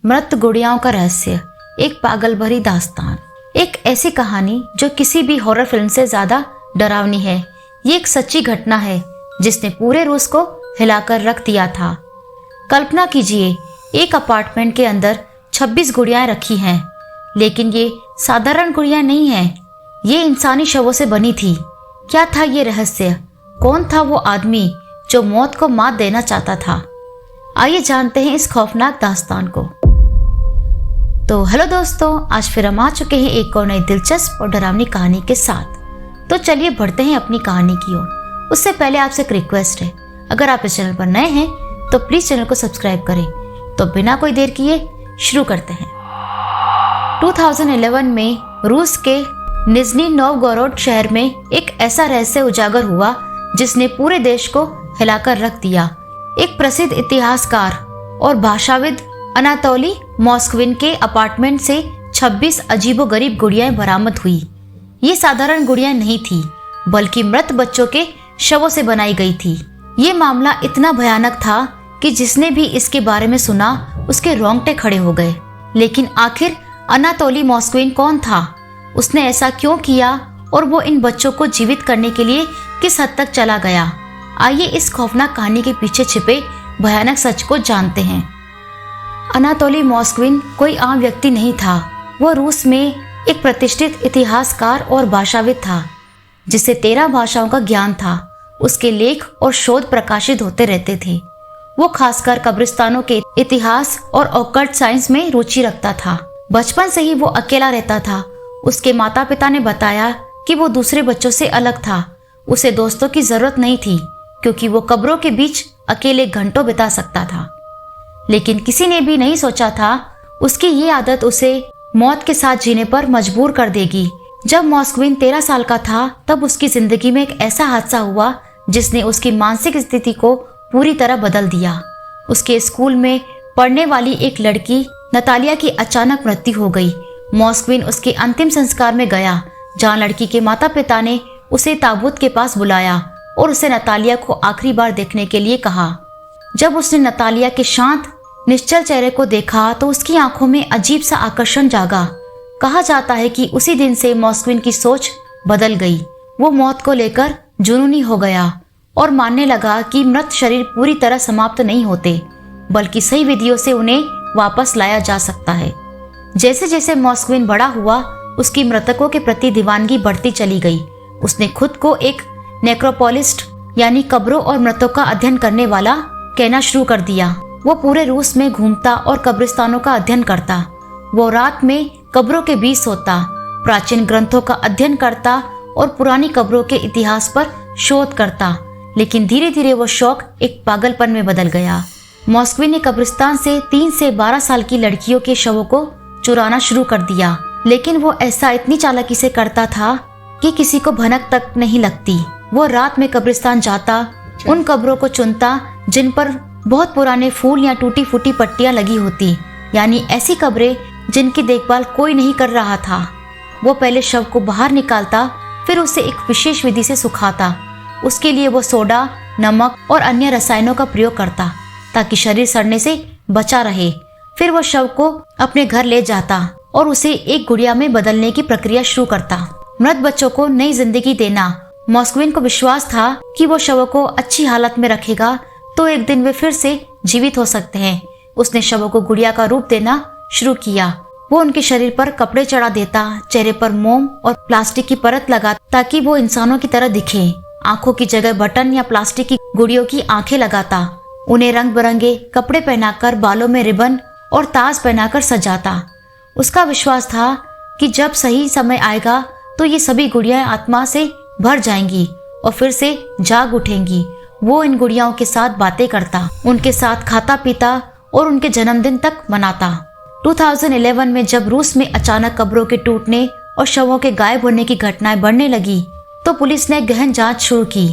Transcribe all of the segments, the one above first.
मृत गुड़ियाओं का रहस्य, एक पागल भरी दास्तान। एक ऐसी कहानी जो किसी भी हॉरर फिल्म से ज्यादा डरावनी है। ये एक सच्ची घटना है जिसने पूरे रूस को हिलाकर रख दिया था। कल्पना कीजिए, एक अपार्टमेंट के अंदर 26 गुड़ियाएं रखी हैं, लेकिन ये साधारण गुड़ियाएं नहीं हैं। ये इंसानी शवों से बनी थी। क्या था ये रहस्य? कौन था वो आदमी जो मौत को मात देना चाहता था? आइए जानते हैं इस खौफनाक दास्तान को। तो हेलो दोस्तों, आज फिर हम आ चुके हैं एक और नई दिलचस्प और डरावनी कहानी के साथ। तो चलिए बढ़ते हैं अपनी कहानी की ओर। उससे पहले आपसे एक रिक्वेस्ट है, अगर आप इस चैनल पर नए हैं तो प्लीज चैनल को सब्सक्राइब करें। तो बिना कोई देर किए शुरू करते हैं। 2011 में रूस के निज़्नी नोवगोरोड शहर में एक ऐसा रहस्य उजागर हुआ जिसने पूरे देश को हिलाकर रख दिया। एक प्रसिद्ध इतिहासकार और भाषाविद अनातोली मोस्कविन के अपार्टमेंट से 26 अजीबोगरीब गुड़ियाएं बरामद हुई। ये साधारण गुड़ियाएं नहीं थी, बल्कि मृत बच्चों के शवों से बनाई गई थी। ये मामला इतना भयानक था कि जिसने भी इसके बारे में सुना उसके रोंगटे खड़े हो गए। लेकिन आखिर अनातोली मोस्कविन कौन था? उसने ऐसा क्यों किया और वो इन बच्चों को जीवित करने के लिए किस हद तक चला गया? आइए इस खौफनाक कहानी के पीछे छिपे भयानक सच को जानते हैं। अनातोली मोस्कविन कोई आम व्यक्ति नहीं था। वो रूस में एक प्रतिष्ठित इतिहासकार और भाषाविद था जिसे 13 भाषाओं का ज्ञान था। उसके लेख और शोध प्रकाशित होते रहते थे। वो खासकर कब्रिस्तानों के इतिहास और ऑकल्ट साइंस में रुचि रखता था। बचपन से ही वो अकेला रहता था। उसके माता पिता ने बताया कि वो दूसरे बच्चों से अलग था। उसे दोस्तों की जरूरत नहीं थी क्योंकि वो कब्रों के बीच अकेले घंटों बिता सकता था। लेकिन किसी ने भी नहीं सोचा था उसकी ये आदत उसे मौत के साथ जीने पर मजबूर कर देगी। जब मोस्कविन 13 साल का था तब उसकी जिंदगी में एक ऐसा हादसा हुआ जिसने उसकी मानसिक स्थिति को पूरी तरह बदल दिया। उसके स्कूल में पढ़ने वाली एक लड़की नतालिया की अचानक मृत्यु हो गई। मोस्कविन उसके अंतिम संस्कार में गया, जहाँ लड़की के माता पिता ने उसे ताबूत के पास बुलाया और उसे नतालिया को आखिरी बार देखने के लिए कहा। जब उसने नतालिया के शांत निश्चल चेहरे को देखा तो उसकी आंखों में अजीब सा आकर्षण जागा। कहा जाता है कि उसी दिन से मोस्कविन की सोच बदल गई। वो मौत को लेकर जुनूनी हो गया और मानने लगा कि मृत शरीर पूरी तरह समाप्त नहीं होते, बल्कि सही विधियों से उन्हें वापस लाया जा सकता है। जैसे जैसे मोस्कविन बड़ा हुआ, उसकी मृतकों के प्रति दीवानगी बढ़ती चली गई। उसने खुद को एक नेक्रोपोलिस्ट यानी कब्रों और मृतों का अध्ययन करने वाला कहना शुरू कर दिया। वो पूरे रूस में घूमता और कब्रिस्तानों का अध्ययन करता। वो रात में कब्रों के बीच सोता, प्राचीन ग्रंथों का अध्ययन करता और पुरानी कब्रों के इतिहास पर शोध करता। लेकिन धीरे धीरे वो शौक एक पागलपन में बदल गया। मोस्कविन ने कब्रिस्तान से 3 से 12 साल की लड़कियों के शवों को चुराना शुरू कर दिया। लेकिन वो ऐसा इतनी चालाकी से करता था कि किसी को भनक तक नहीं लगती। वो रात में कब्रिस्तान जाता, उन कब्रों को चुनता जिन पर बहुत पुराने फूल या टूटी फूटी पट्टियां लगी होती, यानी ऐसी कब्रें जिनकी देखभाल कोई नहीं कर रहा था। वो पहले शव को बाहर निकालता, फिर उसे एक विशेष विधि से सुखाता। उसके लिए वो सोडा, नमक और अन्य रसायनों का प्रयोग करता ताकि शरीर सड़ने से बचा रहे। फिर वो शव को अपने घर ले जाता और उसे एक गुड़िया में बदलने की प्रक्रिया शुरू करता। मृत बच्चों को नई जिंदगी देना। मोस्कविन को विश्वास था कि वो शवों को अच्छी हालत में रखेगा तो एक दिन वे फिर से जीवित हो सकते हैं। उसने शवों को गुड़िया का रूप देना शुरू किया। वो उनके शरीर पर कपड़े चढ़ा देता, चेहरे पर मोम और प्लास्टिक की परत लगा ताकि वो इंसानों की तरह दिखे। आंखों की जगह बटन या प्लास्टिक की गुड़ियों की आंखें लगाता। उन्हें रंग बिरंगे कपड़े पहनाकर, बालों में रिबन और ताज पहनाकर सजाता। उसका विश्वास था कि जब सही समय आएगा तो ये सभी गुड़ियाएं आत्मा से भर जाएंगी और फिर से जाग उठेंगी। वो इन गुड़ियाओं के साथ बातें करता, उनके साथ खाता पीता और उनके जन्मदिन तक मनाता। 2011 में जब रूस में अचानक कब्रों के टूटने और शवों के गायब होने की घटनाएं बढ़ने लगी तो पुलिस ने गहन जांच शुरू की।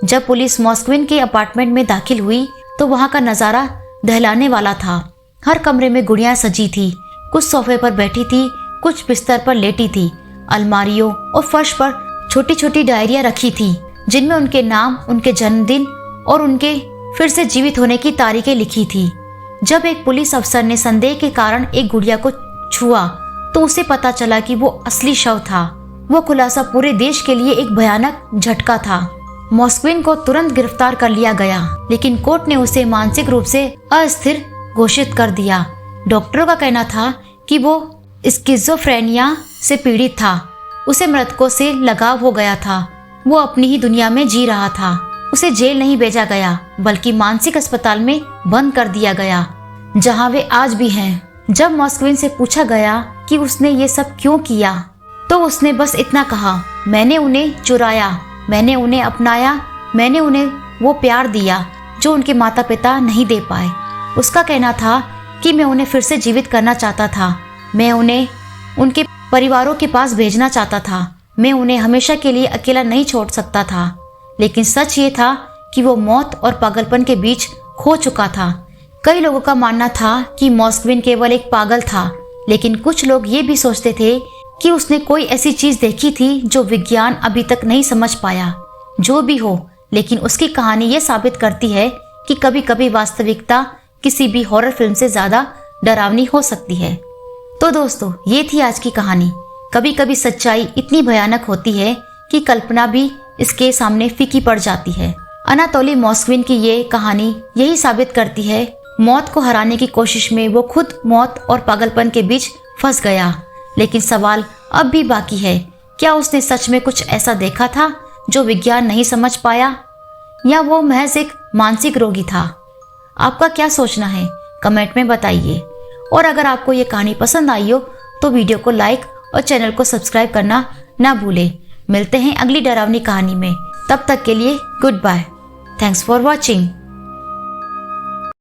जब पुलिस मोस्कविन के अपार्टमेंट में दाखिल हुई तो वहां का नजारा दहलाने वाला था। हर कमरे में गुड़ियां सजी थी, कुछ सोफे पर बैठी थी, कुछ बिस्तर पर लेटी थी। अलमारियों और फर्श पर छोटी छोटी डायरियां रखी थी जिनमें उनके नाम, उनके जन्मदिन और उनके फिर से जीवित होने की तारीखें लिखी थी। जब एक पुलिस अफसर ने संदेह के कारण एक गुड़िया को छुआ तो उसे पता चला कि वो असली शव था। वो खुलासा पूरे देश के लिए एक भयानक झटका था। मॉस्क्विन को तुरंत गिरफ्तार कर लिया गया, लेकिन कोर्ट ने उसे मानसिक रूप से अस्थिर घोषित कर दिया। डॉक्टरों का कहना था कि वो स्किज़ोफ्रेनिया से पीड़ित था। उसे मृतकों से लगाव हो गया था। वो अपनी ही दुनिया में जी रहा था। उसे जेल नहीं भेजा गया, बल्कि मानसिक अस्पताल में बंद कर दिया गया, जहां वे आज भी हैं। जब मॉस्क्विन से पूछा गया कि उसने ये सब क्यों किया, तो उसने बस इतना कहा, मैंने उन्हें चुराया, मैंने उन्हें अपनाया, मैंने उन्हें वो प्यार दिया जो उनके माता पिता नहीं दे पाए। उसका कहना था कि मैं उन्हें फिर से जीवित करना चाहता था। मैं उन्हें उनके परिवारों के पास भेजना चाहता था। मैं उन्हें हमेशा के लिए अकेला नहीं छोड़ सकता था। लेकिन सच ये था कि वो मौत और पागलपन के बीच खो चुका था। कई लोगों का मानना था कि मॉस्क्विन केवल एक पागल था, लेकिन कुछ लोग ये भी सोचते थे कि उसने कोई ऐसी चीज देखी थी जो विज्ञान अभी तक नहीं समझ पाया। जो भी हो, लेकिन उसकी कहानी ये साबित करती है कि कभी कभी वास्तविकता किसी भी हॉरर फिल्म से ज्यादा डरावनी हो सकती है। तो दोस्तों, ये थी आज की कहानी। कभी कभी सच्चाई इतनी भयानक होती है कि कल्पना भी इसके सामने फीकी पड़ जाती है। अनातोली मॉस्क्विन की ये कहानी यही साबित करती है, मौत को हराने की कोशिश में वो खुद मौत और पागलपन के बीच फंस गया। लेकिन सवाल अब भी बाकी है, क्या उसने सच में कुछ ऐसा देखा था जो विज्ञान नहीं समझ पाया, या वो महज एक मानसिक रोगी था? आपका क्या सोचना है, कमेंट में बताइए। और अगर आपको ये कहानी पसंद आई हो तो वीडियो को लाइक और चैनल को सब्सक्राइब करना ना भूलें। मिलते हैं अगली डरावनी कहानी में। तब तक के लिए good bye. Thanks for watching.